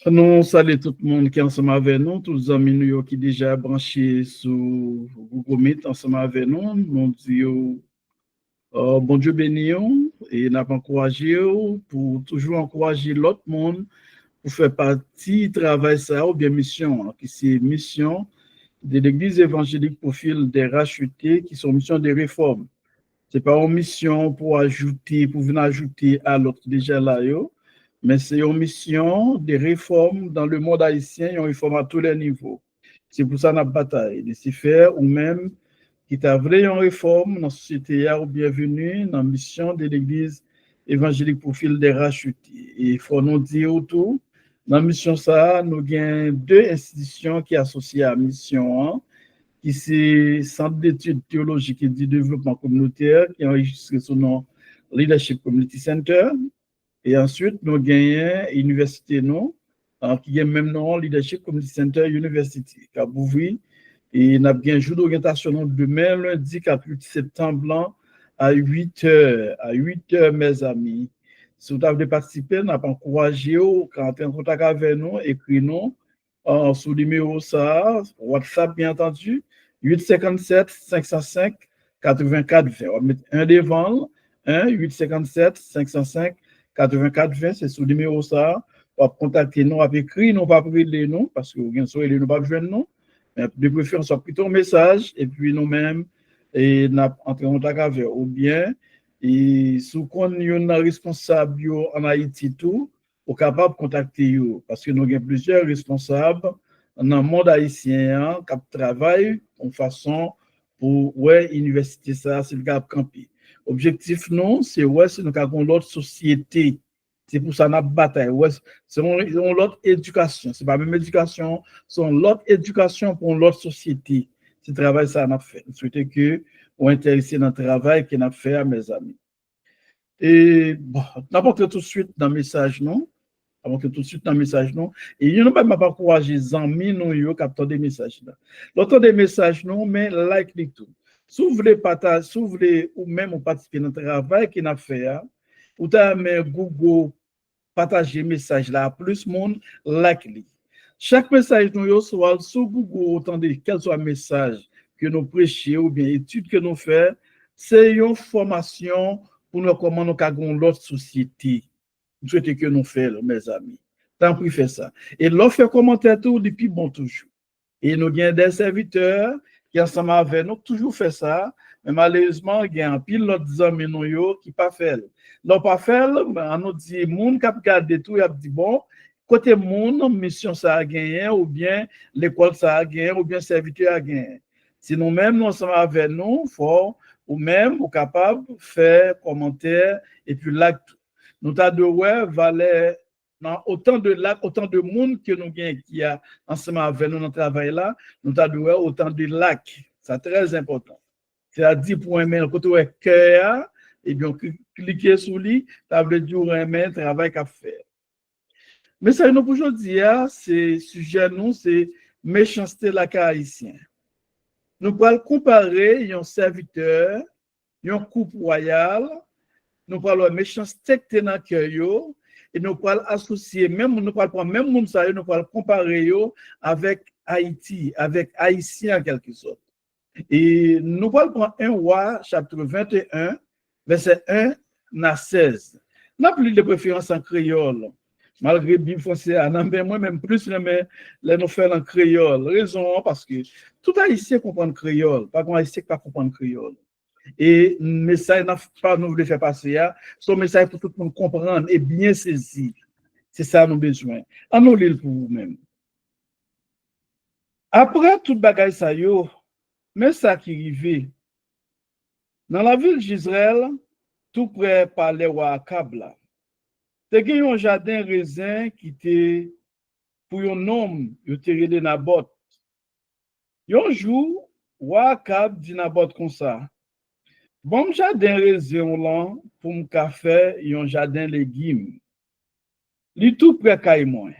Nous saluons tout le monde qui est ensemble avec nous, tous les amis nous qui déjà branchés sur Google Meet ensemble avec nous. Nous disons bon Dieu béni et nous encouragé pour toujours encourager l'autre monde pour faire partie du travail ça ou bien mission, qui c'est mission de l'Église évangélique Profil des rachetés qui sont mission de réforme. C'est pas une mission pour ajouter, pour venir ajouter à l'autre déjà là, mais c'est une mission de réforme dans le monde haïtien, une réforme à tous les niveaux. C'est pour ça qu'on a bataille. De se faire ou même qui t'a voulu une réforme dans la société, ou bienvenue dans la mission de l'Église évangélique Profil des rachetés. Et il faut nous dire tout, dans la mission ça, nous avons deux institutions qui sont associées à la mission, qui c'est Centre d'études théologiques et du développement communautaire, qui est enregistré sous nom Leadership Community Center. Et ensuite, nous gagnons l'université, qui est même nom Leadership Community Center University, qui a ouvert. Et nous avons un jour d'orientation demain, lundi 4 septembre, à 8 heures. À 8 heures, mes amis. Si vous avez participé, nous avons encouragé, quand vous êtes en contact avec nous, écrivez-nous sous le numéro ça, WhatsApp, bien entendu, 857 505 84 20. On va mettre un devant, 857 505 84 20, c'est sous le numéro ça. On va contacter nous, on va écrire, on va appeler nous, parce que bien sûr, nous pas besoin de nous. Mais de préférence, on plutôt un message, et puis nous-mêmes, et nous entrons en contact avec ou bien, et sous qu'on y a responsable en Haïti tout, ou capable de contacter eux, parce que nous avons plusieurs responsables dans le monde haïtien qui travaillent en façon pour l'université, ça, c'est le cap campi. Objectif, non, c'est si nous avons l'autre société. C'est pour ça qu'on a bataille. C'est l'autre éducation. Ce n'est pas la même éducation, c'est l'autre éducation pour l'autre société. Ce travail, ça, on a fait. Je souhaite que vous intéressez dans le travail qu'on a fait à mes amis. Et bon, d'abord tout de suite dans le message, non? Avant que tout de suite dans le message, non. Et il n'y a pas encouragé les amis, non, qui captent des messages là. L'autre des messages, non, mais like les tout. Si vous voulez partager, si vous voulez, ou même participer dans le travail qu'on a fait, ou t'as mis Google, partager le message là, plus monde, like les. Chaque message, nous, soit sur Google, autant de quel soit le message que nous prêchons ou bien études que nous faisons, c'est une formation pour nous comment nous avons l'autre société. Je souhaite que nous fassions, mes amis. Tant pis, fait ça. Et l'offre fait commentaire tout depuis bon toujours. Et nous avons des serviteurs qui, ensemble avec nous, toujours fait ça. Mais malheureusement, il y a un pile d'autres amis qui pas fait. L'ont pas fait, on nous dit, moun qui a regardé tout, il a dit, bon, côté moun, mission ça a gagné, ou bien l'école ça a gagné, ou bien serviteur a gagné. Si nous-mêmes, nous sommes avec nous, faut, ou même, ou capable de faire commentaire, et puis là, nous avons valait autant de lacs, autant de monde que nous avons qui a ensemble avec nous dans le travail là, nous avons autant de lacs. C'est très important. C'est-à-dire pour un main, quand on est cœur, et bien cliquer sur lui, ça veut dire un main travail qu'à faire. Mais ça nous aujourd'hui, c'est sujet nous, c'est méchanceté la haïtien. Nous pouvons comparer un serviteur, un couple royal. Nous parlons de méchanceté dans le cœur, et nous parlons associer, même nous parlons pas même monde ça, nous parlons comparer avec Haïti, avec Haïtien en quelque sorte. Et nous parlons de 1 roi, chapitre 21, verset 1 à 16. Nous avons plus de préférence en créole. Malgré bien français, moi-même plus, mais nous faisons en créole. Raison, parce que tout Haïtien comprend le créole, pas qu'on Haïtien qui ne comprend pas le créole. Et le message n'a pas nous voulons faire passer, son message pour tout le monde comprendre et bien saisir. C'est ça nous besoin. En nous lire pour vous-même. Après tout bagay ça yo, mais ça qui arrivé dans la ville d'Israël, tout près par les rois Akab là. Te gen un jardin raisin qui était pour un homme, yo te rele Nabot. Un jour, roi Akab dit Nabot comme ça. Bon jardin raisin là pour me faire un jardin légumes. Li tout près kay moi.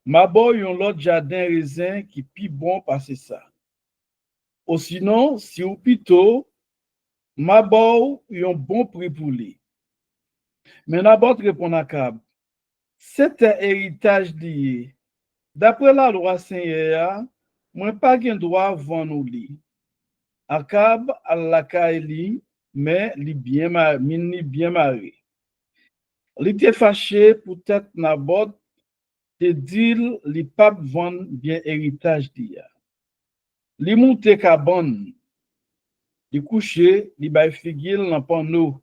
Ma boy yon l'autre jardin raisin qui pi bon passer ça. Ou sinon, si ou plutôt ma boy yon bon prix pour lui. Mais Nabot répond à Akab. C'était héritage lié. D'après la loi Seigneur, moi pas gen droit vendre ou li. Akab la kaili, mais li bien marié. Li te fâché pour tête Nabot te dit li pas vendre bien héritage li. Li monte cabane, li couché, li bay figil dans panneau,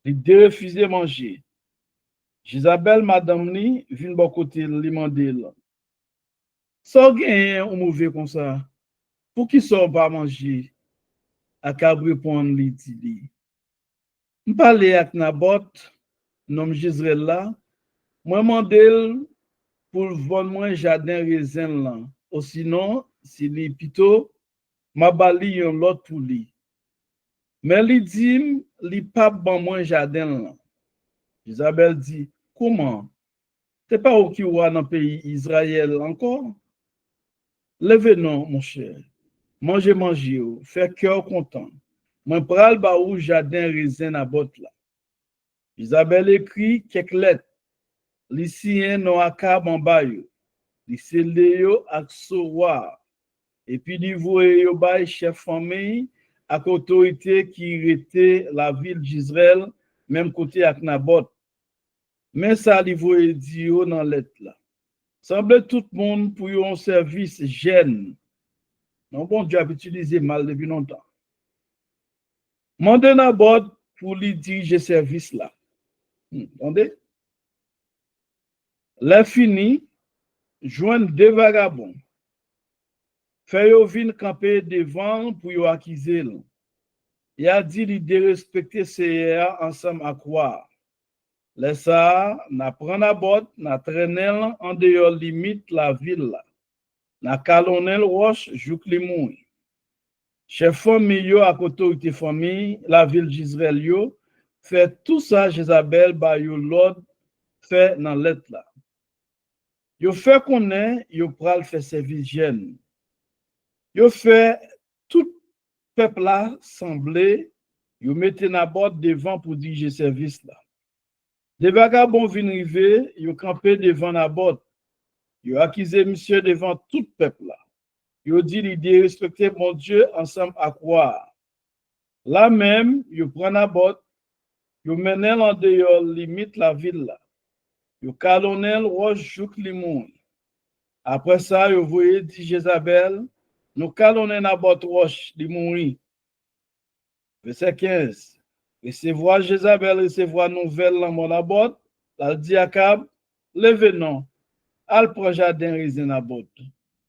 li de refuser manger. Jezabel madame li vinn bon côté li mandel. So gen ou mauvais comme ça. Pour qui so pas manger? Akab répond li dit. M'parle ak Nabot, nom Jezreel là, moi mandel pour vendre moi jardin raisin là. Ou sinon, si li pito, ma bali yon lot pour li. Mais li dit, li pas ban moi jardin là. Isabelle dit, comment? C'est pas au qui ou dans le pays Israël encore? Levez non, mon cher. Mangez, fait cœur content. Moi pral ba ou jardin raisin à bot là. Isabelle écrit quelques lettres. Li sien non akab en ba yo. Li sele yo ak sowa. Et puis li voye yo bay chef famille ak autorité qui était la ville d'Israël, même côté ak Nabot. Mais ça li voye di yo dans lettre là. Semble tout le monde pour un service jeune. Non, bon Dieu a utilisé mal depuis longtemps. Mandez Nabot pour lui diriger service là. Entendez? Là fini, joindre deux vagabonds. Fait yo vin camper devant pour yo accuser. Il a dit de respecter CR ensemble à quoi. Laisse ça, n'a prend la botte, n'a traîné en dehors limite la ville là. N'a calonel roche jouk li moun. Chef famille yo ak autorité famille, la ville d'Israël yo, fait tout ça Jézabel ba yo l'ordre fait dans lettre là. Yo fait connaît, yo pral fait service jeune. Yo fait tout peuple là semblé, yo mette Nabot devant pour diriger service là. Des vagabonds vinn rive, yo campé devant Nabot. Yo accusé monsieur devant tout peuple là. Yo dit l'idée respecter mon Dieu ensemble à croire. Là même, yo prend Nabot, yo menel en dehors limite la ville là. Yo calonel roche jouk li moun. Après ça, yo voyé dit Jézabel, nous calonel Nabot roche li mouri. Verset 15. Recevoir Jézabel, recevoir nouvelle dans mon Nabot, la dit Akab, levez non, al prend jardin raisin Nabot,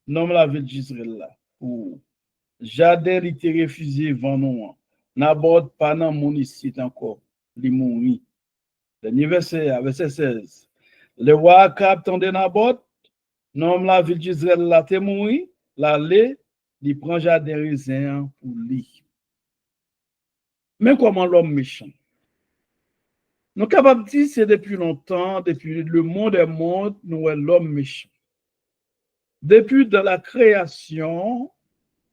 nomme la ville d'Israël là. Ou jardin il te refusé vent non. Nabot pas dans mon ici encore, li mouri. Dernier verset, verset 16. Le roi Akab tendait Nabot, nomme la ville d'Israël là te mouri, la lait, il prend jardin raisin pour lui. Mais comment l'homme méchant? Nous sommes capables de dire c'est depuis longtemps, depuis le monde est monde, nous sommes l'homme méchant. Depuis de la création,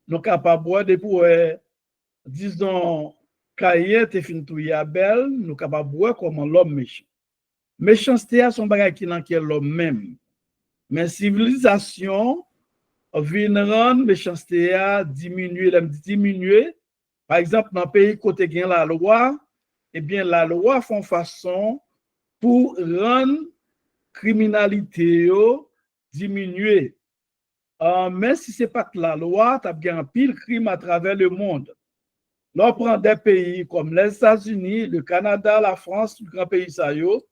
nous sommes capables de depuis, disons, Caïn te fin touye Abel, nous sommes capables de voir comment l'homme méchant. Méchanceté a son bagage qui est l'homme même. Mais civilisation vient rendre méchanceté a diminuer. Par exemple, dans le pays côté gain la loi, eh bien la loi font façon pour rendre criminalité diminuer. Mais si c'est pas que la loi, tu as bien un pile crime à travers le monde. L'on prend des pays comme les États-Unis, le Canada, la France, le grand pays ça yo,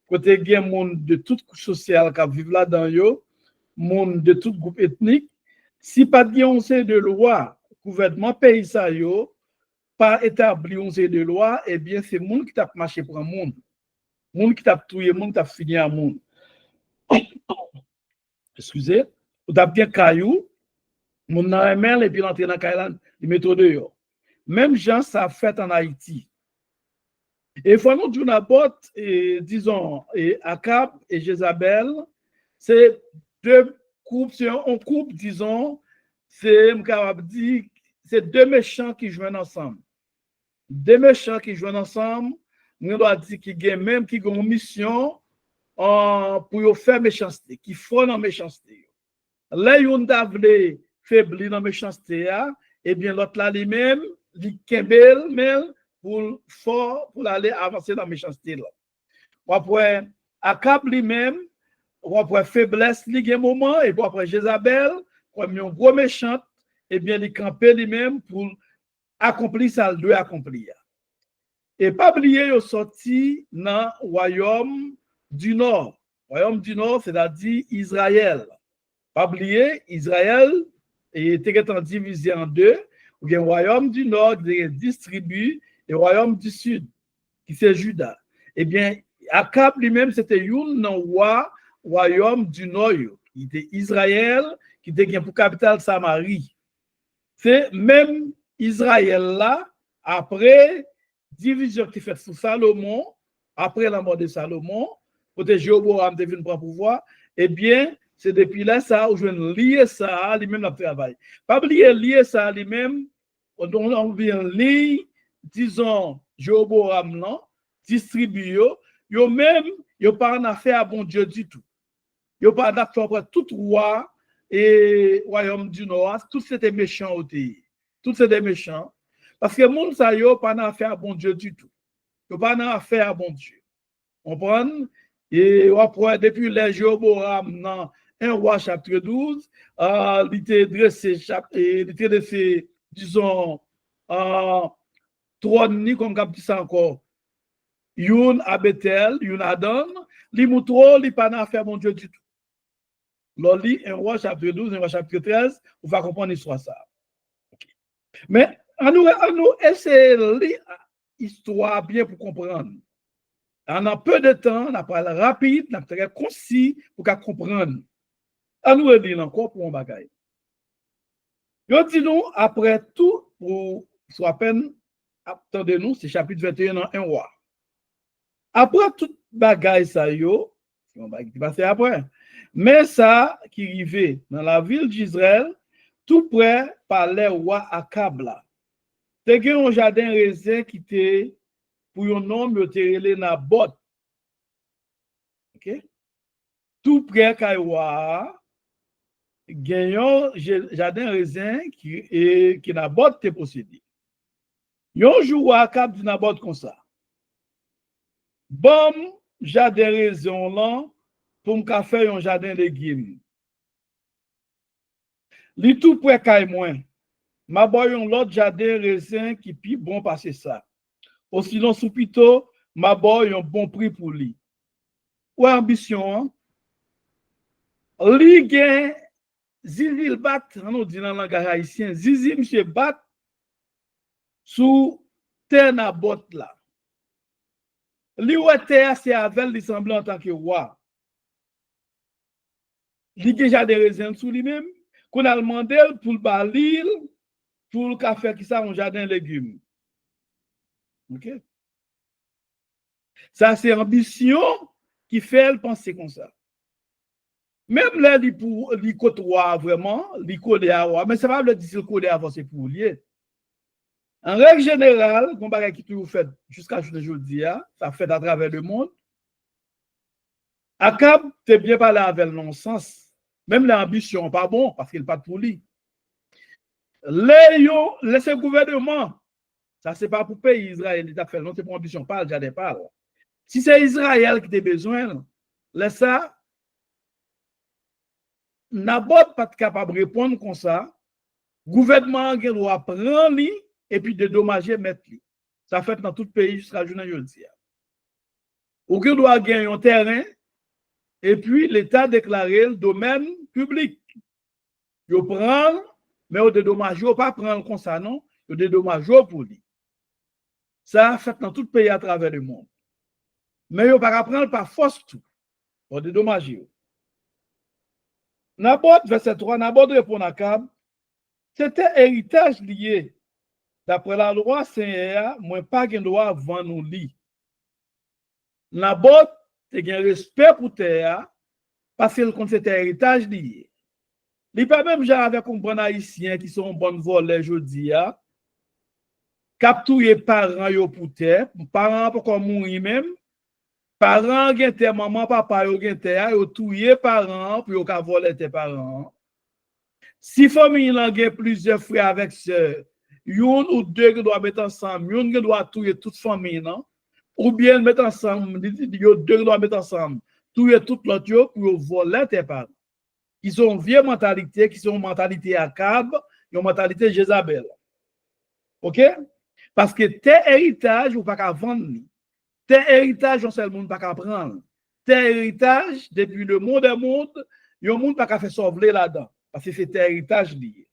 côté gain monde de toute couche sociale qui vivent là-dedans yo, monde de tout groupe ethnique, si pas de de loi, gouvernement pays ça yo, pas établi un de loi, eh bien c'est monde qui t'a marché pour un monde. Monde qui t'a tué, monde qui t'a fini un monde. Excusez, ou t'a bien caillou, monde n'a rien et puis l'entrer dans caillou, il met au dehors. Même gens ça fait en Haïti. Et faut nous dire Nabot et disons et Akab et Jézabel, c'est deux groupes, c'est un couple disons, c'est capable dire c'est deux méchants qui jouent ensemble. Deux méchants qui jouent ensemble, nous doit dire qu'ils gagnent même qui ont une mission pour faire méchanceté, qui font dans méchanceté. Là, yon davle faibli dans méchanceté, et bien l'autre là lui-même, li kembel, mais pour fort, pour aller avancer dans méchanceté là. Ou après, Akab lui-même, ou après faiblesse, li gen moment, et puis après Jézabel, comme un gros méchant, et bien il campé lui-même pour accomplir ça, doit accomplir. Et pas oublier, il sorti dans le royaume du Nord. Royaume du Nord, c'est-à-dire Israël. Pas oublier, Israël était divisé en deux. Il y a le royaume du Nord qui est distribué et le royaume du Sud qui c'est Juda. Eh bien, Akab lui-même, c'était un royaume du Nord. Il était Israël qui était pour capitale Samarie. C'est même Israël là, après division qui fait sous Salomon, après la mort de Salomon, côté Jéroboam devine prendre pouvoir, eh bien, c'est depuis là ça où je viens lier ça lui-même le travail. Pas oublier lier ça lui-même, on vient lier, disons, Jéroboam là, distribuer, yo même, yo pas en affaire à bon Dieu du tout. Yo pas en affaire pour tout roi et royaume du Nord, tout c'était méchant au pays. Tout c'était méchant. Parce que moun sa yo pas en affaire à bon Dieu du tout. Yo pas en affaire à bon Dieu. On prend et après depuis les Jéroboam dans 1 roi chapitre 12, il était dressé disons trône comme on dit ça encore. Youn à Bethel, youn à Dan, li moutro li pas en affaire à bon Dieu du tout. L'on lit 1 roi chapitre 12, 1 roi chapitre 13, on va comprendre l'histoire ça. Mais à nous essayer de lire l'histoire bien pour comprendre. En a peu de temps, on a parlé rapide, on a très concis pour comprendre. À nous lire encore pour un bagage. Yo dit nous, après tout, pour soit peine, attendez-nous, c'est chapitre 21 dans 1 roi. Après tout bagage ça yo, on va passer après. Mais ça qui arrivait dans la ville d'Israël, tout près par les rois Akab là. C'était un jardin raisin qui était pour un nom de relé Nabot. OK? Tout près Kaiwa, gagnant jardin raisin qui Nabot te possédé. Yon jour Akab dit Nabot comme ça. Bon, jardin raisin là pour me faire un jardin de légumes. Li tout près kay moins. Ma boyon l'autre jardin raisin qui pi bon passer ça. Ou sinon sous pito, ma boyon bon prix pour lui. Ou ambition, li gen zizi l bat, on dit dans langage haïtien, zizi monsieur bat sous terre na bot là. Li ou terre c'est avec li semble en tant que roi. Li gen jardin raisin sous lui-même, qu'on a demandé pour le balil pour le café qui ça un jardin de légumes. OK? Ça c'est ambition qui fait penser comme ça. Même là li côtoie vraiment, li connaît à roi, mais ça va le dire connaît avant c'est pour lier. En règle générale, comme bagay qui toujours fait jusqu'à aujourd'hui, ça fait à travers le monde. Akab t'es bien parlé avec le non-sens. Même l'ambition pas bon parce qu'il pas pour lui. Laissez gouvernement. Ça, c'est pas pour pays Israël, il a fait, non, c'est pour ambition, pas, j'en pas. Si c'est Israël qui a besoin, laisse ça, Nabot pas capable de répondre comme ça, gouvernement doit prendre lui et puis dédommager mettre lui. Ça fait dans tout pays jusqu'à aujourd'hui. Ou qu'il doit gagner un terrain et puis l'État déclaré le domaine public. Il prend, mais au dédommage, il pas prendre comme ça, non, il dédommage pour lui. Ça a fait dans tout pays à travers le monde. Mais il ne pas prendre par force tout. Pour dédommager. Nabot, verset 3, Nabot répond à Akab, c'était héritage lié. D'après la loi Seigneur, moi pas de droit avant nous li. Nabot, tu as un respect pour terre parce que c'était héritage lié. Il pas même genre avec un bon haïtien qui sont bonne volée aujourd'hui. Capturer parents yo pour terre, parents pour qu'on mourir même, Parents gen te, maman, papa yo gen te, yo touye parents pour yo ka voler tes parents. Si famille là gen plusieurs frères avec sœurs, yon ou deux qui doivent mettre ensemble, yon qui doit touyer toute famille non, ou bien mettre ensemble, yo deux qui doivent mettre ensemble, touyer toute l'autre yo pour yo voler tes parents. Qui sont vieille mentalité, qui sont mentalité Akab, une mentalité Jézabel. OK? Parce que tes héritages ou pas qu'à vendre. Tes héritages, on seul monde pas qu'à prendre. Tes héritages, depuis le monde des mondes, yon monde pas qu'à faire sauver là-dedans. Parce que c'est tes héritages liés.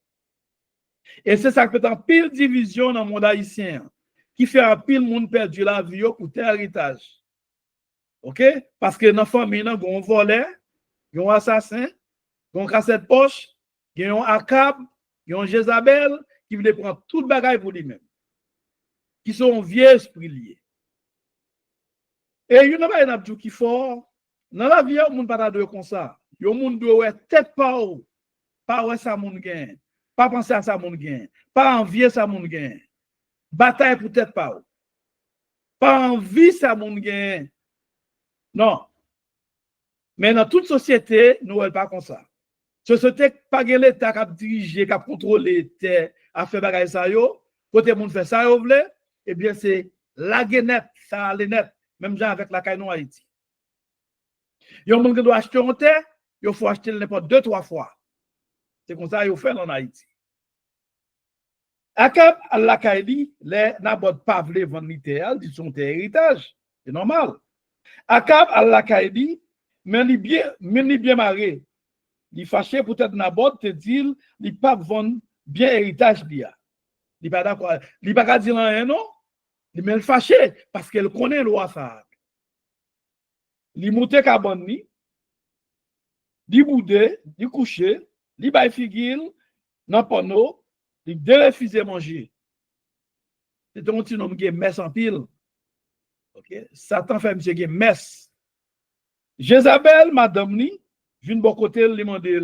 Et c'est ça qui fait en pile division dans le monde haïtien, qui fait un pile monde perdu la vie pour tes héritages. OK? Parce que dans la famille, il y a un voleur, il y a un assassin, il y a un cassette poche, il y a un Akab, il y a un Jézabel qui voulait prendre tout le bagage pour lui-même. Qui sont vieux esprits liés. Et il y a un abdou qui fort. Dans la vie, il y a un monde pas comme ça. Il y a un monde qui est tête pas haut. Pas ouais ça moun gain. Pas penser à ça moun gain. Pas envier ça moun gain. Bataille pour tête pas haut. Pas envie ça moun gain. Non. Mais dans toute société, nous ne pas comme ça. Société pas l'État qui a dirigé, qui a contrôlé, a fait bagay ça yo, côté moun fait ça yo vle, eh bien c'est la net, ça les net, même gens avec la caille non Haïti. Yon moun qui doit acheter un terre, il faut acheter n'importe 2-3 fois. C'est comme ça yo fait en Haïti. Akab la caille les n'abord pas vle vendre terre, dit son héritage, c'est normal. Akab la caille mais il bien marré. Il fâché peut-être Nabot te dire il pas vendre bien héritage dia. Il pas d'accord, il pas dire rien non. Il mais fâché parce qu'elle connaît loi ça. Il monte cabane ni, il boudé, il couché, il bay figil dans panneau, il refuser manger. C'est un petit homme qui est messe en pile. OK, Satan fait monsieur qui est messe. Jézabel madame ni vient bon côté lui demander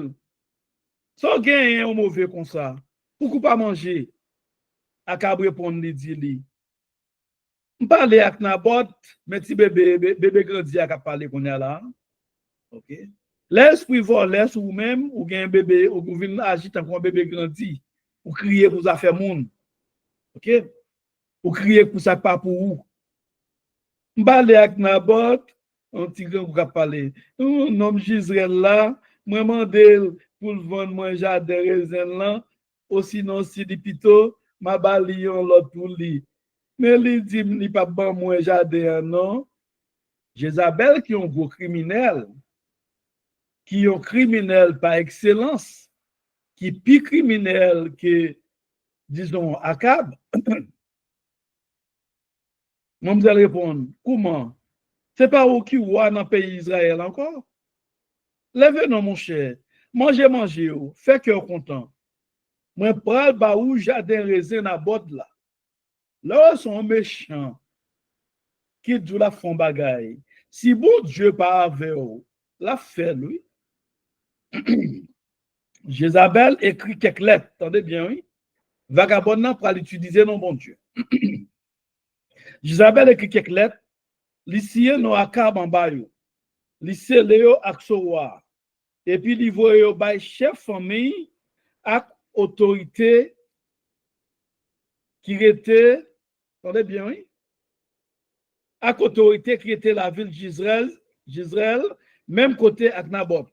sans gain un mauvais comme ça pourquoi pas manger Akab répond lui dit lui parler avec Nabot mais petit bébé grandi à parler qu'on est là. OK, l'esprit vole ou même ou gain bébé ou vinn agir tant qu'on bébé grandi ou crier pour ça faire monde. OK, ou crier pour ça pas pour vous parler avec Nabot un petit grand pour parler. Nom Gisraël là, moi mandel pour vendre moi jardin raisin là, aussi non si di pito, ma balion l'autre pour lui. Mais il dit il pas bon moi jardin non. Jézabel qui est un gros criminel, qui est un criminel par excellence, qui est plus criminel que disons Akab. Moi me répondre comment c'est pas où qui voit dans le pays Israël encore. Levez non mon cher. Mangez, fait cœur content. Moi pral ba ou jardin raisin à bord là. Là sont méchants qui dou la font bagaille. Si bon Dieu pas avec eux, la fait lui. Jézabel écrit quelques lettres, attendez bien oui. Vagabond nan pral utiliser non bon Dieu. Jézabel écrit quelques lettres. Lycée no Akab en bayou. Lycée Léo Aksowa. Et puis il voit yo bay chef famille ak autorité qui était, attendez bien oui, ak autorité qui était la ville d'Israël, même côté ak Nabot.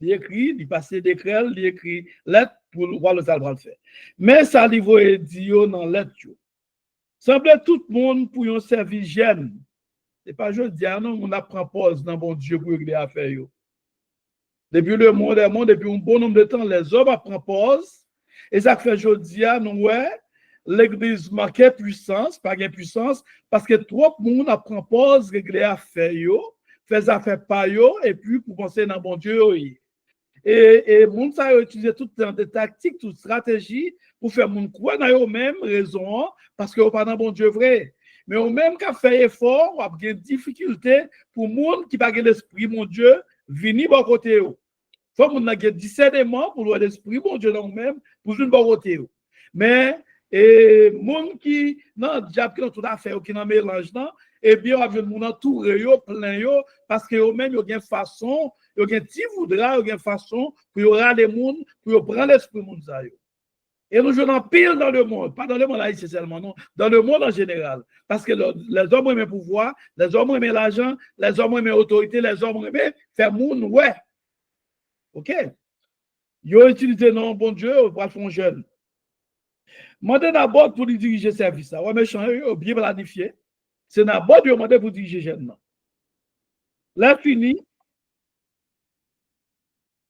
Il écrit, il passe d'écrit, il écrit lettre pour voir le salve faire. Mais ça il voit dit yo dans lettre yo. Semblait tout le monde pour un service jeune. C'est pas je dis non, on apprend pause dans bon Dieu pour régler affaire yo. Depuis le monde, depuis un bon nombre de temps, les hommes apprennent pause. Et ça fait aujourd'hui, nous ouais, l'église manquait puissance, pas gain puissance, parce que trop de monde apprend pause, régler affaire yo, fait affaire pas yo, et puis pour penser dans bon Dieu. Et monde ça a utilisé toutes des tactiques, toutes stratégies pour faire monde croire dans eux même raison, parce que pas dans bon Dieu vrai. Mais au même qu'à fait effort, ou a des difficultés pour monde qui pas l'esprit mon Dieu venir bon côté. Faut qu'on ait discernement pour voir l'esprit bon Dieu dans même pour une bon côté. Mais monde qui non diable qui dans tout affaire qui dans mélange non et bien, on va moun entouré yo, plein yo, parce que eux-mêmes, ils ont une façon, ils ont un petit voudra, ils ont une façon pour y aura les moun, pour y prendre l'esprit moun sa yo. Et nous jouons en pile dans le monde, pas dans le monde haïtien seulement, non, dans le monde en général. Parce que les hommes aiment le pouvoir, les hommes aiment l'argent, les hommes aiment l'autorité, les hommes aiment faire moun, ouais. OK? Ils ont utilisé non, bon Dieu, pour faire un jeune. Mandez d'abord pour lui diriger le service. Ouais, méchant, bien planifié. C'est d'abord de demander pour diriger jeune. Là, fini.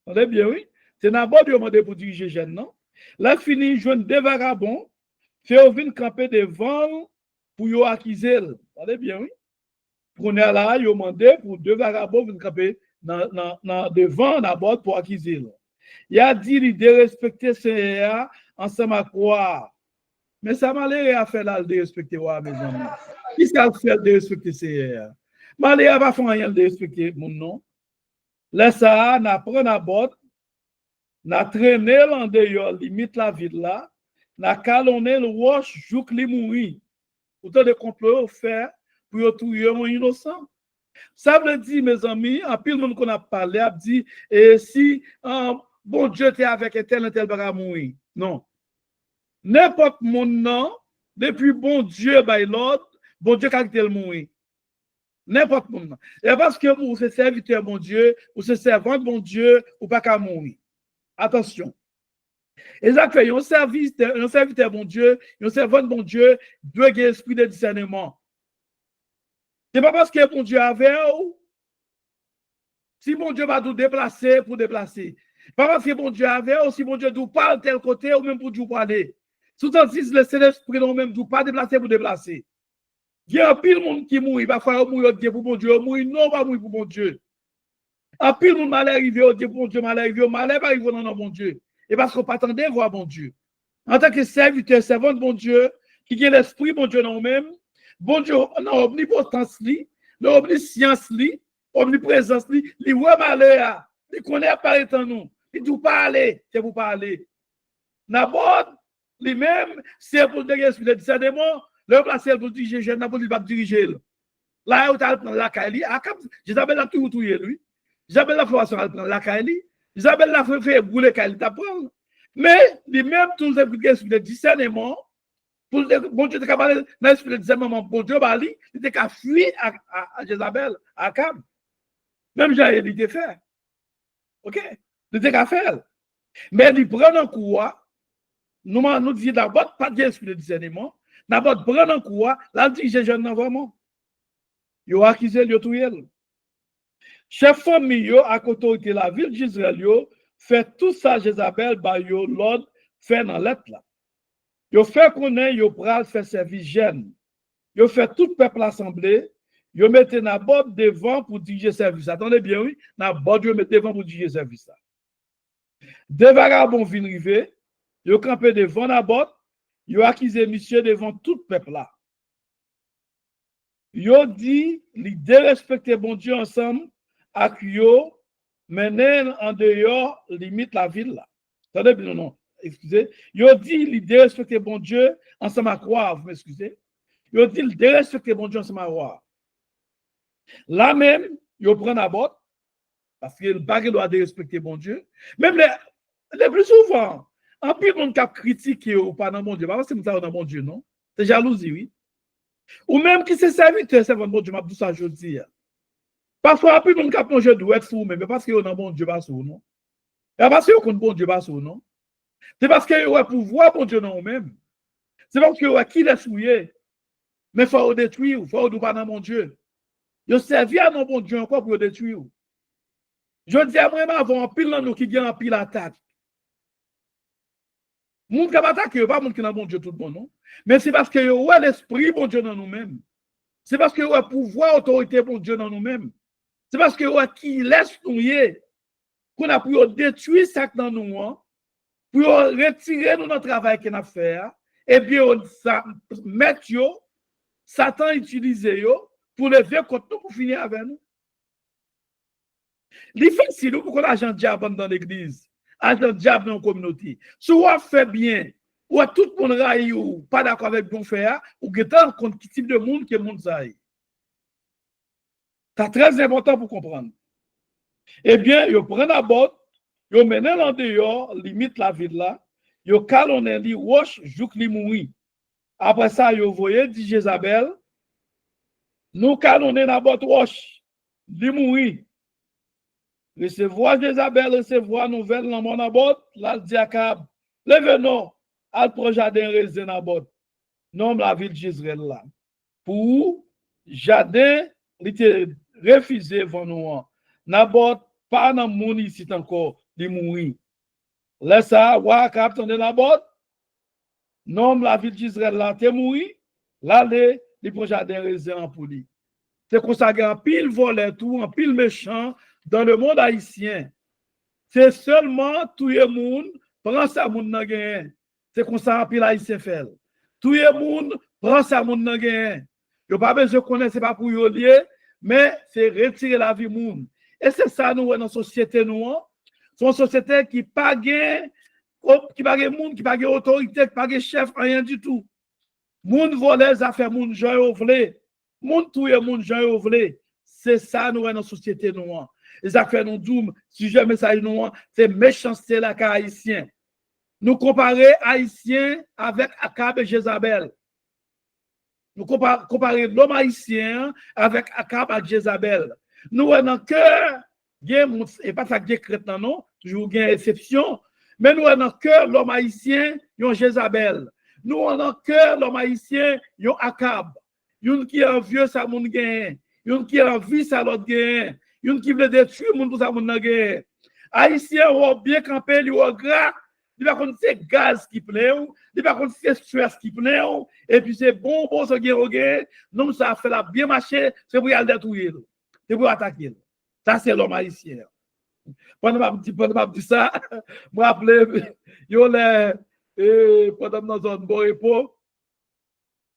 On est bien, oui. C'est d'abord de demander pour diriger jeune, non? Là, fini, jeune des vagabonds, fait venir camper devant pour y acquiser. On est bien, oui. Prenez là, ils ont demandé pour deux vagabonds venir camper devant d'abord pour acquiser. Il a dit de respecter CEA ensemble à quoi? Mais ça m'a l'air à faire là de respecter mes amis. Qu'est-ce qu'il a fait de respecter CEA? M'a l'air à faire rien de respecter mon nom. Là, ça, n'a pris la botte, n'a traîné en dehors, limite la ville là, n'a calonné le roche, jouk li mouri. Autant de complot fait pour tuer un innocent. Ça veut dire, mes amis, en pile monde qu'on a parlé, a dit, et si bon Dieu t'es avec un tel baga mourir. Non. N'importe mon nom, depuis bon Dieu, by l'autre, bon Dieu quand il mourir. N'importe mon nom. Et parce que vous, c'est serviteur bon Dieu, ou c'est servant bon Dieu, ou pas qu'à mourir. Attention. Et ça fait un serviteur bon Dieu, un servant bon Dieu, doit avoir esprit de discernement. C'est pas parce que bon Dieu avait ou si bon Dieu va nous déplacer pour déplacer. Pas parce que bon Dieu avait ou si bon Dieu nous parle tel côté ou même pour nous parler. Sous-tendu, si le Saint-Esprit non même nous pas déplacer pour déplacer. Il y a un pile monde qui mourit, parfois mourir pour bon Dieu, mourir non pas mourir pour bon Dieu. Un pile monde mal arrivé, on dit bon Dieu mal arrivé, mal arrivé dans bon Dieu. Et parce qu'on pas attendre voir bon Dieu. En tant que serviteur, servant de bon Dieu, qui a l'esprit bon Dieu non même, bon Dieu, non omnipotence li, non omniscience li, omniprésence li, li voit malheur, il connaît apparaît en nous, il doit parler, c'est pour parler. N'abord, lui-même, c'est pour le esprit de discernement, le placer pour diriger, je n'ai pas diriger. Là, il a la Kaili, Isabelle a tout lui. Isabelle a formation à prendre la Kaili, Isabelle a fait brûler Kaili d'apprendre. Mais lui-même, tout l'esprit de discernement, pour le bon Dieu, dans l'esprit de discernement, bon Dieu, il était qu'à fuir à Jézabel, à Akab. Même j'ai il était fait. OK? Il était qu'à faire. Mais il prend un coup, nous disons d'abord, pas d'esprit de discernement, d'abord, prendre un coup, là, il dit, j'ai jeune vraiment. Il a accusé, il a tout. Chef famille, à côté de la ville d'Israël, fait tout ça, Jézabel, l'ordre, fait dans l'être là. Yo fait connaître, yo pral fait service jeune. Yo fait tout le peuple assemblé. Yo mettez na bord devant pour diriger service. Attendez bien, oui. Na bord, yo mettez devant pour diriger service. Des vagabonds viennent arriver. Yo campé devant na bord. Yo accusé monsieur devant tout le peuple là. Yo dit, l'idée respecter bon Dieu ensemble, ak yo mener en dehors, limite la ville là. Attendez bien, non. Excusez, yo dit l'idée respecter bon Dieu ensemble à croire, vous m'excusez. Yo dit l'idée respecter bon Dieu ensemble à croire. Là même, yo prend la botte, parce que le bague doit respecter bon Dieu. Même les plus souvent, en plus, on cap critiquer ou pas dans bon Dieu, parce que c'est dans bon Dieu, non? C'est jalousie, oui. Ou même qui se serviteur, c'est bon Dieu, m'a dit ça aujourd'hui. Parfois, plus on cap manger doit être fou, mais parce que on a bon Dieu pas sous, non? Et parce que on bon Dieu pas sous, non? C'est parce qu'il y a pouvoir pour Dieu non même. C'est parce qu'il y a qui l'a souillé. Mais il faut le détruire, il faut le pas dans mon Dieu. Il servi à mon bon Dieu encore pour le détruire. Je dis à moi, avant, en pile dans nous qui gagne en pile attaque. Moun qui attaque, pas moun qui n'a bon Dieu tout le monde, non? Mais c'est parce qu'il y a l'esprit bon Dieu dans nous-mêmes. C'est parce qu'il y a pouvoir, autorité bon Dieu dans nous-mêmes. C'est parce qu'il y a qui laisse nous qu'on a pu détruire ça dans nous, hein? Pour retirer notre travail qu'on a fait, et bien, mettre Satan utiliser pour lever contre nous pour finir avec nous. Difficile pour qu'on agent diable dans l'église, agent diable dans la communauté. Si on fait bien, ou tout le monde raille ou pas d'accord avec bon faire, ou que tant contre quel type de monde que monde ça. C'est très important pour comprendre. Eh bien, ils prennent la botte, ils mènent en dehors, limite la ville là, ils calonnent les roches, jouk li mouri. Après ça, ils voyaient dit Jézabel, nous calonnons la botte roche, li mouri. Recevoir Jézabel, recevoir nouvelle dans mon abot, là, dit Akab, levez-nous, al pro jardin raisin abot, nom la ville d'Israël là. Pour jardin, il était refusé vent nous. Nabot, pas dans moun ici encore, il mourit. Laisse ça, wa Akab de Nabot, nom la ville d'Israël là, te mouri, là, les pro jardin raisin pour lui. C'est qu'on s'agit en pile volé tout, en pile méchant dans le monde haïtien. C'est seulement tout le monde prend sa monde dans gain. C'est qu'on s'en pile haïtien fait. Tout le monde prend sa monde dans gain. Yo pas besoin de connaître, c'est pas pour yo lié, mais c'est retirer la vie monde. Et c'est ça nous dans la société nous. C'est une société qui pas gain, qui pas gain monde, qui pas gain autorité, qui pas gain chef, rien du tout. Monde volé les affaires monde Jean vle. Monde tout le monde Jean vle. C'est ça nous dans la société nous. Les affaires nous doum, si je message nous, c'est méchanceté la haïtien. Nous comparer haïtien avec Akab et Jézabel. Nous comparer l'homme haïtien avec Akab et Jézabel. Nous avons cœur, et pas ça qui est non, toujours une exception, mais nous avons cœur l'homme haïtien, yon Jézabel. Nous avons cœur l'homme haïtien, yon Akab. Yon qui est vieux, ça moun gain. Yon qui est vie, ça l'autre gain. Yon qui veut détruire moun pour ça moun nan gain. Haïtien ou bien campé, li ou gras, il va connaître c'est gaz qui plein, il va connaître c'est stress qui plein, et puis c'est bon ce gain, non ça fait la bien marcher, c'est pour y aller détruire, c'est pour attaquer. Ça c'est l'homme haïtien. Pendant m'a dit ça, me rappeler yo les pendant dans zone bon repos,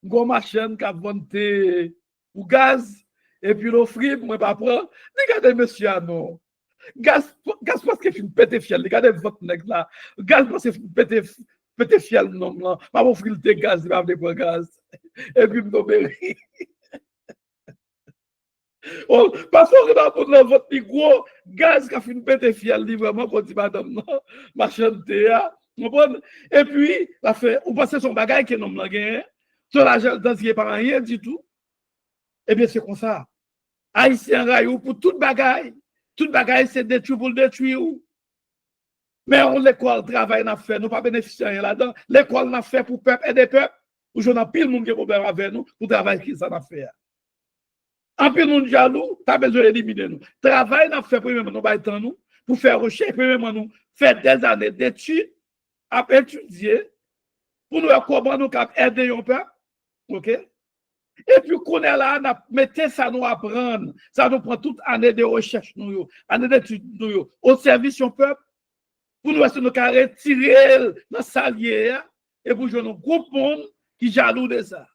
gon machine qui a venté ou gaz et puis l'offrir moi pas prendre. Regardez monsieur non. Gaz parce que une pété fiel, regardez votre nèg là. Gaz parce que pété fiel non là. Pas offrir le gaz, il va venir pour gaz. Et puis me tomber. Oh, parce que dans votre gros gaz qui a fait une pété fiel, vraiment quand madame non, machin théa. Et puis, la fait, on passe son bagage qui est non gain. Sur l'argent dans ce qui est pas rien du tout. Eh bien, c'est comme ça. Haïtien raillou pour toute bagaille. Toute bagaille, c'est détruire pour le détruire. Mais on l'école travail n'a fait, nous pas bénéficier rien là-dedans. L'école n'a fait pour peuple et des peuples. Ou j'en ai pile de monde qui a problème avec nous pour travailler qui ça n'a fait. En pile monde jaloux, tu as besoin d'éliminer nous. Travail n'a fait premièrement nous bailler nous pour faire recherche premièrement nous faire des années d'études, à étudier pour nous comment nous cap aider un peuple. OK? Et puis, qu'on est là, on mettez ça nous apprendre. Ça nous prend toute année de recherche, nous, année d'études, nous, au service du peuple, pour nous essayer de retirer dans sa lière et pour jouer nos groupes monde qui jaloux de ça.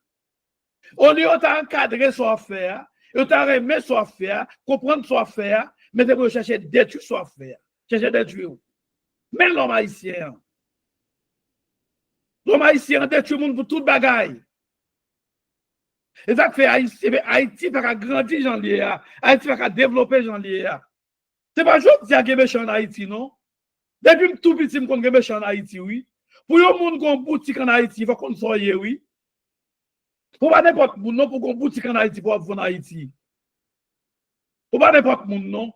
Au lieu d'encadrer son affaire, on t'a remis son affaire, comprendre son affaire, mais de chercher détruire son affaire, chercher détruire. Mais l'homme haïtien détruit le monde pour toute bagaille. Et ça fait Haïti va grandir j'en lié, Haïti va développer j'en lié. C'est pas juste dire que méchant en Haïti non. Depuis tout petit me connais méchant en Haïti oui. Pour yon monde qui a une boutique en Haïti, il faut qu'on soit oui. Pour pas n'importe monde non pour qu'on boutique en Haïti pour vendre en Haïti. Pour pas n'importe monde non.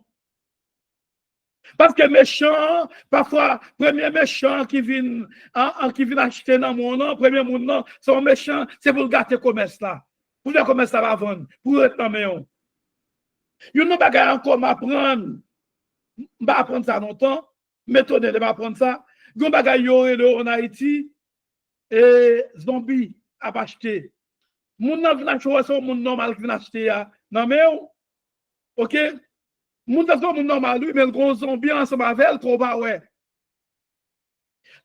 Parce que méchant, parfois, premier méchant qui vient acheter dans mon nom, premier monde non, son méchant, c'est pour gâter le commerce là. Pour le commerce ça va vendre, pour être dans maison. Yon n'a pas encore m'apprendre. M'pa apprendre ça longtemps, m'étonner de m'apprendre ça. Yon bagay yo en Haïti et zombie a acheté. Moun nan vinn acheter son moun normal qui vinn acheter nan maison. OK? Moun nan son moun normal lui mais le gros zombie ensemble avec trop bas ouais.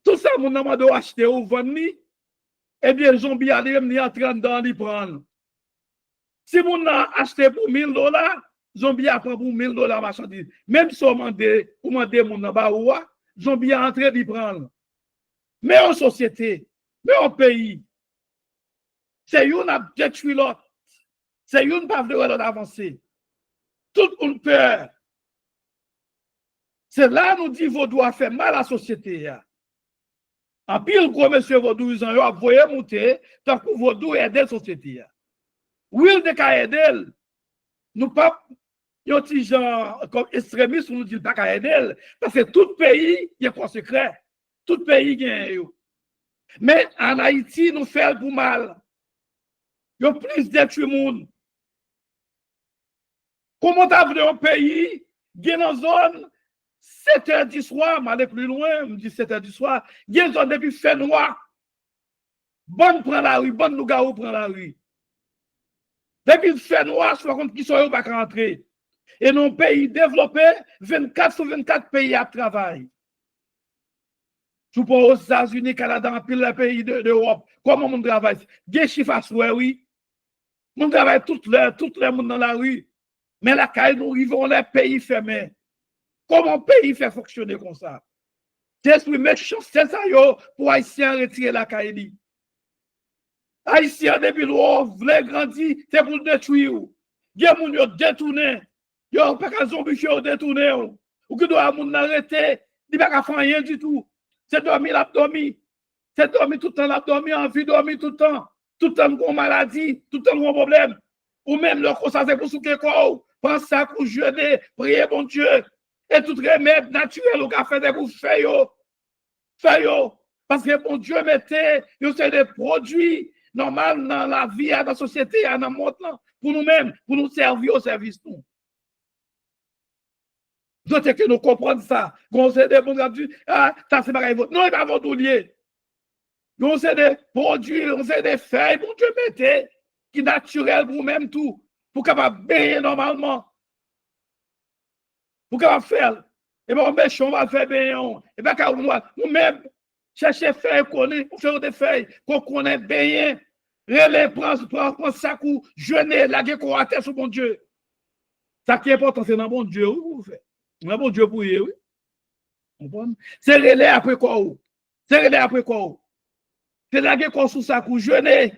Tout ça moun nan mande acheter ou vendre ni. Eh bien zombie a ni entrer dans li prendre. Si moun nan acheter pour $1000, zombie a prend pour $1000 marchandise. Même si on demande moun nan ba ou, zombie a entré d'y prendre. Mais en société, mais en pays, c'est yon a détruit l'autre. C'est yon pas vle l'autre avancer. Tout le monde peur. C'est là nous dit vaudou a fait mal à la société. En pile, gros monsieur vaudou, ils ont envoyé monter, tant que vaudou aide la société. Oui, il de qu'à aider. Nous pas, yon ti gens comme extrémistes, nous dit pas qu'à aider. Parce que tout pays, il y a quoi secret. Tout pays gagne. Mais en Haïti, nous faisons pour mal. Il y a plus détruit le monde. Comment t'as vu un pays, il y a une zone, 7h du soir, je aller plus loin, je me dis 7h du soir, il y a une zone depuis fait noir. Bonne prend la rue, bonne nous prend la rue. Depuis fait noir, je me compte qui sont pas rentrer. Et dans un pays développé, 24 sur 24 pays à travail. Tout pour aux États-Unis, Canada, pile les pays d'Europe. Comment on travaille? Des chiffres à souhait, oui. On travaille toutes les monde dans la rue. Mais la caille, nous vivons les pays fermés. Comment un pays fait fonctionner comme ça? C'est le méchant, c'est ça, yo, pour Haïtiens retirer la caille. Haïtiens, depuis l'eau, voulez grandir, c'est pour le détruire. Il y a des gens qui détourné. Il n'y a pas de zombies qui ont détourné. Ou qui doit arrêter. Il n'y a pas de faire rien du tout. C'est dormir l'abdomen. C'est dormir tout le temps l'abdomen, envie de dormir tout le temps. Tout le temps de maladie, tout le temps de problème. Ou même le conseil c'est pour souquer quoi. Pensez à pour jeûner, prier bon Dieu. Et tout remède naturel au café de pour faire. Parce que bon Dieu mettait des produits normaux dans la vie, dans la société, dans le monde, pour nous-mêmes, pour nous servir au service. Nous que nous comprenons ça. Quand c'est des bons produits, ça c'est pareil. Non, il va avoir tout lié. Nous c'est des produits, nous c'est des feuilles, bon Dieu mettait, qui est naturel pour nous-mêmes tout, pour capable baigner normalement. Pour capable faire. Et bien, on va faire baigner. Et bien, nous-mêmes, chercher feuilles, on fait des feuilles, qu'on connaît baigner, relais, prendre ça, jeûner, la guerre qu'on a terre sur bon Dieu. Ça qui est important, c'est dans bon Dieu, vous faites. Dans bon Dieu pour y oui. C'est relais après quoi? C'est relais après quoi? C'est la guerre qu'on sous ça, qu'on jeûner.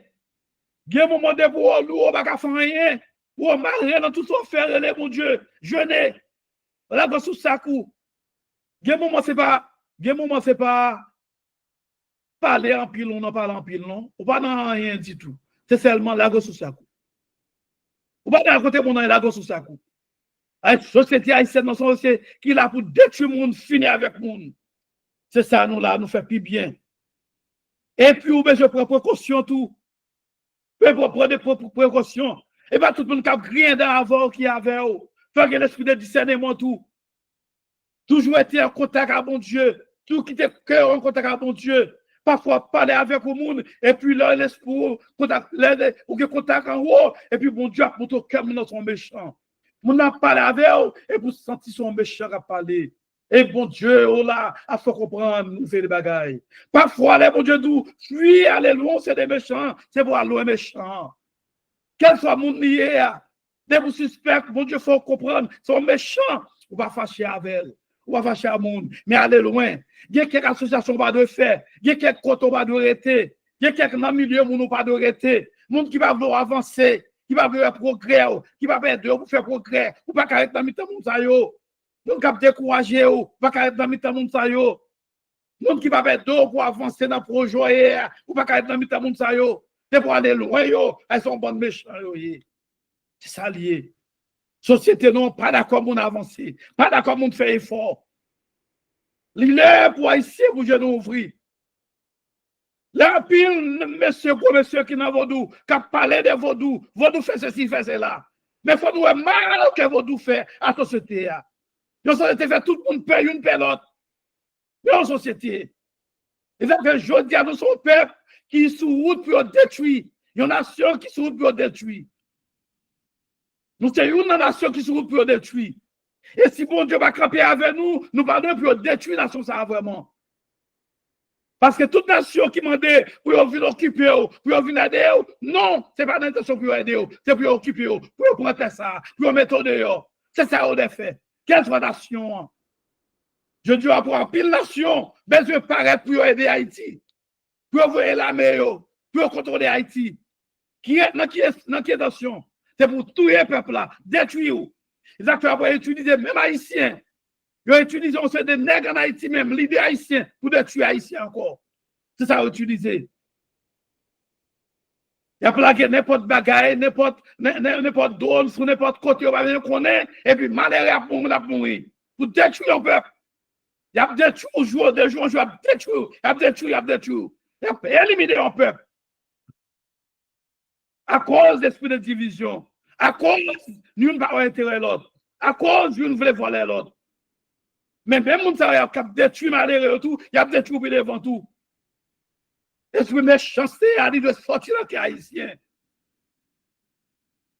Il y a un moment de pour nous, on va pas faire rien. Pour marrer dans tout ce faire, relais, mon Dieu, jeûner. Là, dans sous ça, il y a un moment, c'est pas parler en pile, on n'en parle en pile, non. Ou pas dans rien du tout. C'est seulement la gosse sous sa cou. Ou pas dans côté mon nom, la gosse sous sa cou. La société haïtienne, dans son société, qui est là pour détruire le monde, finir avec le monde. C'est ça, nous là, nous fait plus bien. Et puis, je prends précaution tout. Je prends des précautions. Et pas tout le monde qui a rien d'avant qui avait. Fait que l'esprit de discernement tout. Toujours été en contact avec mon Dieu. Tout qui était cœur en contact avec mon Dieu. Parfois parler avec le monde, et puis là, l'esprit, ou que contact en haut, et puis mon Dieu a montré cœur dans son méchant. On a parlé avec eux, et vous sentez son méchant à parler. Et bon Dieu, oh là, à faut comprendre, nous fait des bagailles. Parfois, les bon Dieu nous, fuis, aller loin, c'est des méchants, c'est pour aller loin méchants. Quel soit mon lié, dès vous suspectez, bon Dieu, faut comprendre, sont méchants, on va fâcher avec eux. On va fâcher à monde, mais aller loin. Il y a quelques associations pas de faire, il y a quelques côtés pas de arrêter, il y a quelques dans le milieu où nous pas de arrêter. Monde qui va vouloir avancer, qui va vouloir progrès, qui va aider pour faire progrès, ou pas carré dans le temps monde ça yo. Donc cap décourager ou pas carré dans le temps monde ça yo. Monde qui va aider pour avancer dans le projet, ou pas carré dans le temps monde ça yo. C'est pour aller loin yo, elles sont bonnes méchants yo. C'est ça lié. Société non, pas d'accord pour avancer, pas d'accord pour faire effort. Il est pour ici, pour je nous ouvrir. Là, pile, monsieur qui n'a vaudou, qui a parlé de vaudou, vaudou fait ceci, fait cela. Mais il faut nous mal que vaudou fait à la société. La société fait tout le monde paye une pelote. Mais en société, et ça fait aujourd'hui à nous son peuple qui est sous route pour détruire. Il y a une nation qui est sous route pour détruire. Nous sommes une nation qui est sur route pour détruire. Et si bon Dieu va camper avec nous, nous parlons pour détruire la nation, ça vraiment. Parce que toute nation qui m'a dit pour venir occuper, pour venir aider, non, ce n'est pas l'intention pour aider, c'est pour occuper, pour prendre ça, pour mettre dehors. C'est ça qu'on a fait. Quelle soit nation? Je dis pour un pile nation, besoin de paraître pour aider Haïti, pour envoyer l'armée, pour contrôler Haïti. Qui est dans qui est nation? C'est pour tout le peuple là, détruire. Les acteurs vont utiliser même haïtiens. Ils ont utilisé on des nègres en Haïti même, l'idée haïtien, pour détruire haïtiens encore. C'est ça qu'ils ont utilisé. Il y a plaqué n'importe bagaille, n'importe drone, sur n'importe côté, on va venir connaître, et puis malheur à mourir. Pour détruire un peuple. Il y a détruit au jour, des jours, il y a détruit. Il y a éliminé un peuple. À cause d'esprit de division. À cause nous ne pas intérêt l'autre. À cause nous ne voulons voler l'autre. Mais même si on a détruit malheur et tout, il y a détruit devant tout. Esprit méchanceté a dit de sortir de la terre haïtienne.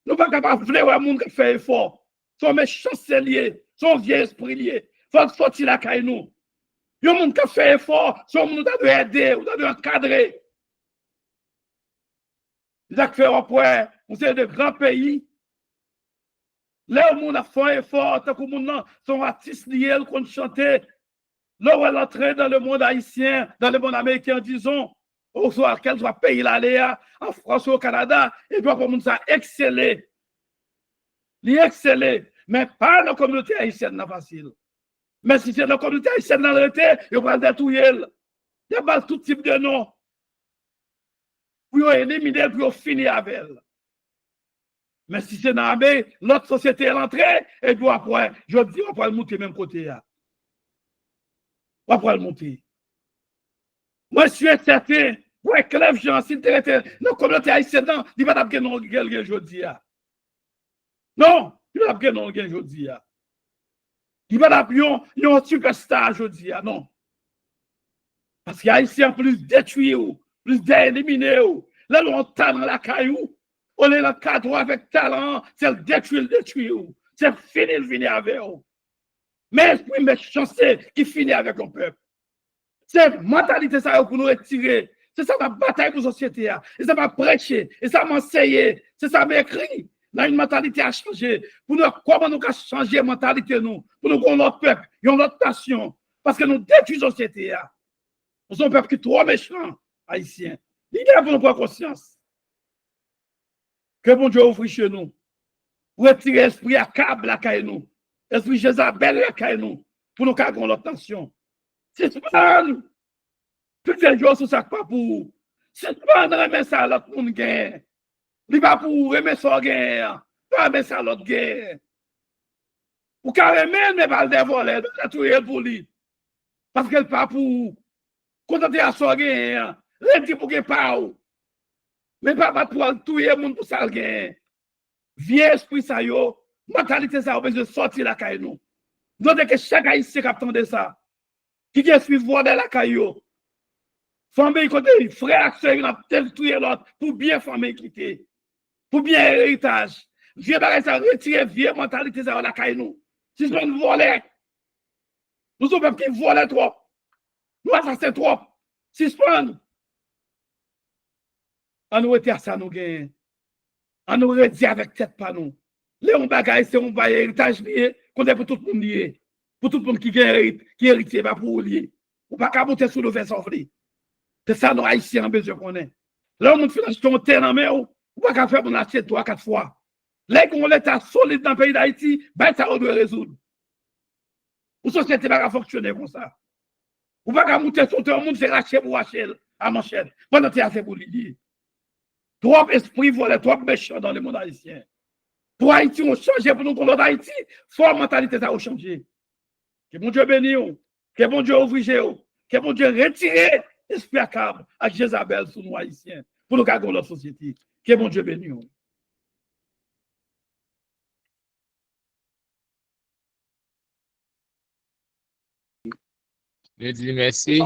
Nous ne sommes pas capables de voir les gens qui font effort. Son méchanceté lié, son vieux esprit lié. Il faut sortir de la caille nous. Les gens qui font effort, son monde doit aider, ou doit encadrer. Les gens qui font effort, on sait de grands pays. Là où on a fait effort, tant que les sont artistes liés, qu'on chante. Là où elle entre dans le monde haïtien, dans le monde américain, disons, ou soit quel soit pays l'aléa, en France ou au Canada, et doit pour ça exceller. Il exceller, mais pas dans la communauté haïtienne, c'est facile. Mais si c'est dans la communauté haïtienne, dans le été, il va détruire. Il y a tout type de noms. Pour éliminer, pour finir avec elle. Mais si c'est dans l'armée, l'autre société est entrée, et doit après, je dis, on va le monter même côté. On va le monter. Moi, je suis certain, pour éclairer Jean, si tu étais dans la communauté haïtienne, il va t'appeler non quelqu'un aujourd'hui. Non, il va t'appeler non quelqu'un aujourd'hui. Il va t'appeler un superstar aujourd'hui. Non. Parce qu'il y a ici plus détruit, plus d'éliminer. Là, on tend dans la caillou. On est dans le cadre avec talent, c'est le détruire. C'est finir avec eux. Mais l'esprit méchanceté qui finit avec le peuple. C'est mentalité ça pour nous retirer. C'est ça ma bataille pour la société. Et ça m'a prêché. Et ça m'a enseigné. C'est ça m'a écrit. Là, une mentalité à changer. Pour nous, comment nous changer la mentalité, nous. Pour nous, qu'on notre peuple, notre nation. Parce que nous détruisons la société. Nous sommes un peuple qui est trop méchant, haïtien. Il y a pour nous prendre conscience. Que bon Dieu ouvre chez nous. Pour retirer l'esprit à câble à caille nous. Esprit Jézabel à caille nous. Pour nous garder notre nation. C'est pas tous les jours sur ça pas pour. C'est pas de remettre ça à l'autre monde gain. Il pas pour remettre ça gain. Pas remettre ça à l'autre gain. Ou carrément mais pas le dévoiler, de tuer pour lui. Parce qu'elle pas pour contenter à ça gain. Rien pour qu'il pas. Mais pas pour tuer le monde pour ça gain. Vieux esprit ça yo, mentalité ça besoin de sortir la caille nous. Donc que chaque haïtien qui attend de ça. Qui est suivi voir de la caillou. Famille côté frère sœur n'a détruire l'autre pour bien famille quitter. Pour bien héritage. Vieux bagage ça retirer vieux mentalité ça la caillou. Si on voler. Nous sommes qui volent trop. Nous ça c'est trop. Si on nous était ça nous gagne. On nous redit avec tête pas nous. Les bagage c'est un bail héritage lié qu'on est pour tout le monde lié. Pour tout le monde qui héritier va pour lier. Ou pas qu'à monter sur le vaisseau. C'est ça, nos haïtiens ont besoin qu'on ait. Là, on fait ton terrain en main, ou pas qu'à faire mon assiette 3-4 fois. Là, qu'on l'État solide dans le pays d'Haïti, ben ça, on doit résoudre. Ou société va fonctionner comme ça. Ou pas qu'à monter sur ton monde, c'est racheter pour racheter à manchette. Pendant que c'est pour lui. Trop esprit volé, trop méchant dans le monde haïtien. Pour Haïti, on change pour nous contre Haïti, faut mentalité ça a changé. Que bon Dieu bénisse, que bon Dieu ouvre, que bon Dieu retire l'esprit à câble à Jézabel sous nous haïtiens pour nous garder notre société. Que bon Dieu bénisse. Je dis merci.